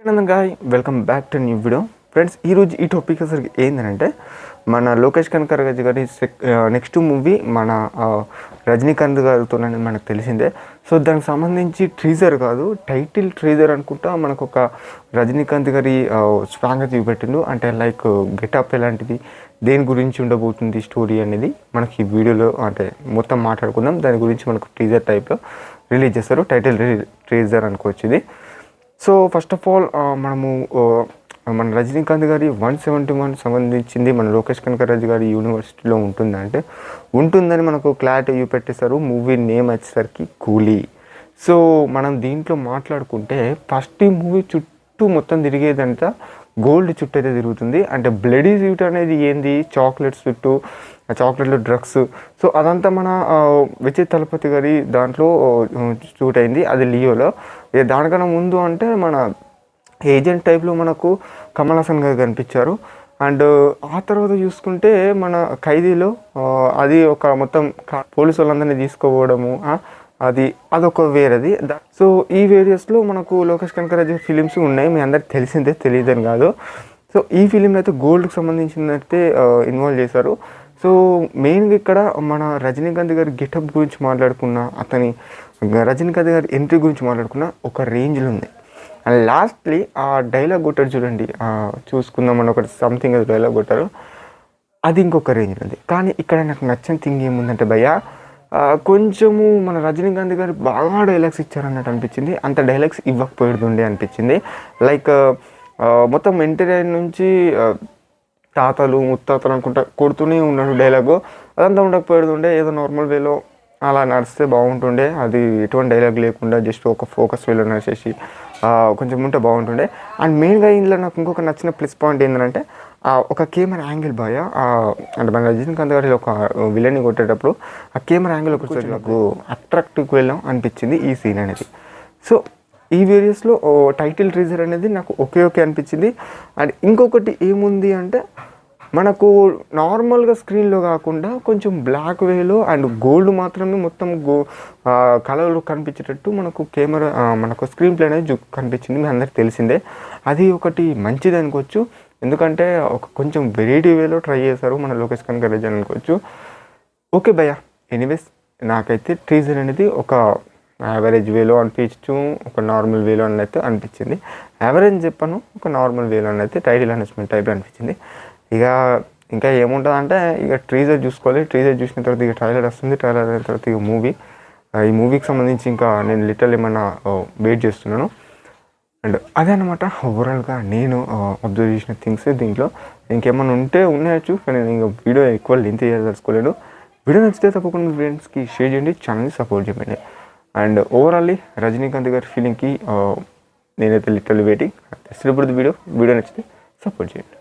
Guy welcome back to new video friends. ఈరోజు ఈ topic అసలు ఏంటంటే మన లోకేష్ కనకరాజు గారి నెక్స్ట్ మూవీ మన రజనీకాంత్ గారితో మనకు తెలిసిందే. సో దానికి సంబంధించి ట్రీజర్ కాదు, టైటిల్ ట్రీజర్ అనుకుంటా మనకు ఒక రజనీకాంత్ గారి స్ట్రాంగ్గా చూపెట్టిండు. అంటే లైక్ గెటప్ ఎలాంటిది, దేని గురించి ఉండబోతుంది స్టోరీ అనేది మనకి ఈ వీడియోలో అంటే మొత్తం మాట్లాడుకుందాం. దాని గురించి మనకు ట్రీజర్ టైప్లో రిలీజ్ చేస్తారు, టైటిల్ ట్రీజర్ అనుకోవచ్చు ఇది. సో ఫస్ట్ ఆఫ్ ఆల్ మనము మన రజనీకాంత్ గారి 171 సంబంధించింది మన లోకేష్ కనకరాజు గారి యూనివర్సిటీలో ఉంటుందంటే ఉంటుందని మనకు క్లారిటీ చూపెట్టేశారు. మూవీ నేమ్ వచ్చేసరికి కూలీ. సో మనం దీంట్లో మాట్లాడుకుంటే ఫస్ట్ ఈ మూవీ చుట్టూ మొత్తం తిరిగేదంతా గోల్డ్ చుట్టూ అయితే తిరుగుతుంది. అంటే బ్లడీ యూట్ అనేది ఏంది, చాక్లెట్స్ చుట్టూ, చాక్లెట్లు, డ్రగ్స్. సో అదంతా మన విజయ్ తలపతి గారి దాంట్లో షూట్ అయింది, అది లియోలో. దానికన్నా ముందు అంటే మన ఏజెంట్ టైప్లో మనకు కమల్ హాసన్ గారు కనిపించారు. అండ్ ఆ తర్వాత చూసుకుంటే మన ఖైదీలో అది ఒక మొత్తం పోలీసు వాళ్ళందరినీ తీసుకోవడము, అదొక వేరేది. సో ఈ వేరియస్లో మనకు లోకేష్ కనకరాజు ఫిలిమ్స్ ఉన్నాయి, మీ అందరికి తెలిసిందే, తెలియదని కాదు. సో ఈ ఫిలింలో అయితే గోల్డ్కి సంబంధించినైతే ఇన్వాల్వ్ చేశారు. సో మెయిన్గా ఇక్కడ మన రజనీకాంత్ గారి గెటప్ గురించి మాట్లాడుకున్న, రజనీకాంత్ గారి ఎంట్రీ గురించి మాట్లాడుకున్న ఒక రేంజ్లో ఉంది. అండ్ లాస్ట్లీ ఆ డైలాగ్ కొట్టారు చూడండి, చూసుకుందామని ఒకటి సంథింగ్ అది డైలాగ్ కొట్టారు, అది ఇంకొక రేంజ్లో ఉంది. కానీ ఇక్కడ నాకు నచ్చిన థింగ్ ఏముందంటే భయ్య, కొంచెము మన రజనీకాంత్ గారు బాగా డైలాగ్స్ ఇచ్చారన్నట్టు అనిపించింది. అంత డైలాగ్స్ ఇవ్వకపోయేది అనిపించింది. లైక్ మొత్తం ఎంటర్టైన్ నుంచి తాతలు ముత్తాతలు అనుకుంటా కొడుతూనే ఉన్నాడు డైలాగు, అదంతా ఉండకపోయేది. ఏదో నార్మల్ వేలో అలా నడిస్తే బాగుంటుండే, అది ఎటువంటి డైలాగ్ లేకుండా జస్ట్ ఒక ఫోకస్ వేలో నడిచేసి కొంచెం ఉంటే బాగుంటుండే. అండ్ మెయిన్గా ఇందులో నాకు ఇంకొక నచ్చిన ప్లస్ పాయింట్ ఏంటంటే ఒక కెమెరా యాంగిల్ బాయ్, అంటే మన రజనీకాంత్ గారి ఒక విలన్ని కొట్టేటప్పుడు ఆ కెమెరా యాంగిల్ ఒకసారి నాకు అట్రాక్టివ్కి వెళ్ళాం అనిపించింది ఈ సీన్ అనేది. సో ఈ వేరియస్లో టైటిల్ ట్రీజర్ అనేది నాకు ఓకే అనిపించింది. అండ్ ఇంకొకటి ఏముంది అంటే మనకు నార్మల్గా స్క్రీన్లో కాకుండా కొంచెం బ్లాక్ వేలో అండ్ గోల్డ్ మాత్రమే మొత్తం కలర్లో కనిపించేటట్టు మనకు కెమెరా మనకు స్క్రీన్ ప్లే అనేది కనిపించింది, మీ అందరికి తెలిసిందే. అది ఒకటి మంచిది అనుకోవచ్చు, ఎందుకంటే ఒక కొంచెం వెరైటీ వేలో ట్రై చేశారు మన లోకేష్ కనకరాజు అనుకోవచ్చు. ఓకే భయ్య, ఎనీవేస్ నాకైతే ట్రీజర్ అనేది ఒక యావరేజ్ వేలో అనిపించు, ఒక నార్మల్ వేలో అయితే అనిపించింది. యావరేజ్ చెప్పాను, ఒక నార్మల్ వేలో అయితే టైటిల్ అనౌన్స్మెంట్ టైప్ అనిపించింది. ఇంకా ఏముంటుంది అంటే ఇక ట్రీజర్ చూసుకోవాలి, ట్రీజర్ చూసిన తర్వాత ఇక ట్రైలర్ వస్తుంది, ట్రైలర్ అయిన తర్వాత ఇక మూవీ. ఈ మూవీకి సంబంధించి ఇంకా నేను లిటరల్ ఏమన్నా వెయిట్ చేస్తున్నాను. అండ్ అదే అనమాట ఓవరాల్గా నేను అబ్జర్వ్ చేసిన థింగ్స్. దీంట్లో ఇంకేమన్నా ఉంటే ఉన్నాయచ్చు, కానీ నేను ఇంకా వీడియో ఎక్కువ లెంత్ చేయదలుచుకోలేను. వీడియో నచ్చితే తప్పకుండా మీ ఫ్రెండ్స్కి షేర్ చేయండి, ఛానల్ని సపోర్ట్ చేయండి. అండ్ ఓవరాల్లీ రజనీకాంత్ గారి ఫీలింగ్కి నేనైతే లిటరల్ వెయిటింగ్. ఇప్పుడు వీడియో నచ్చితే సపోర్ట్ చేయండి.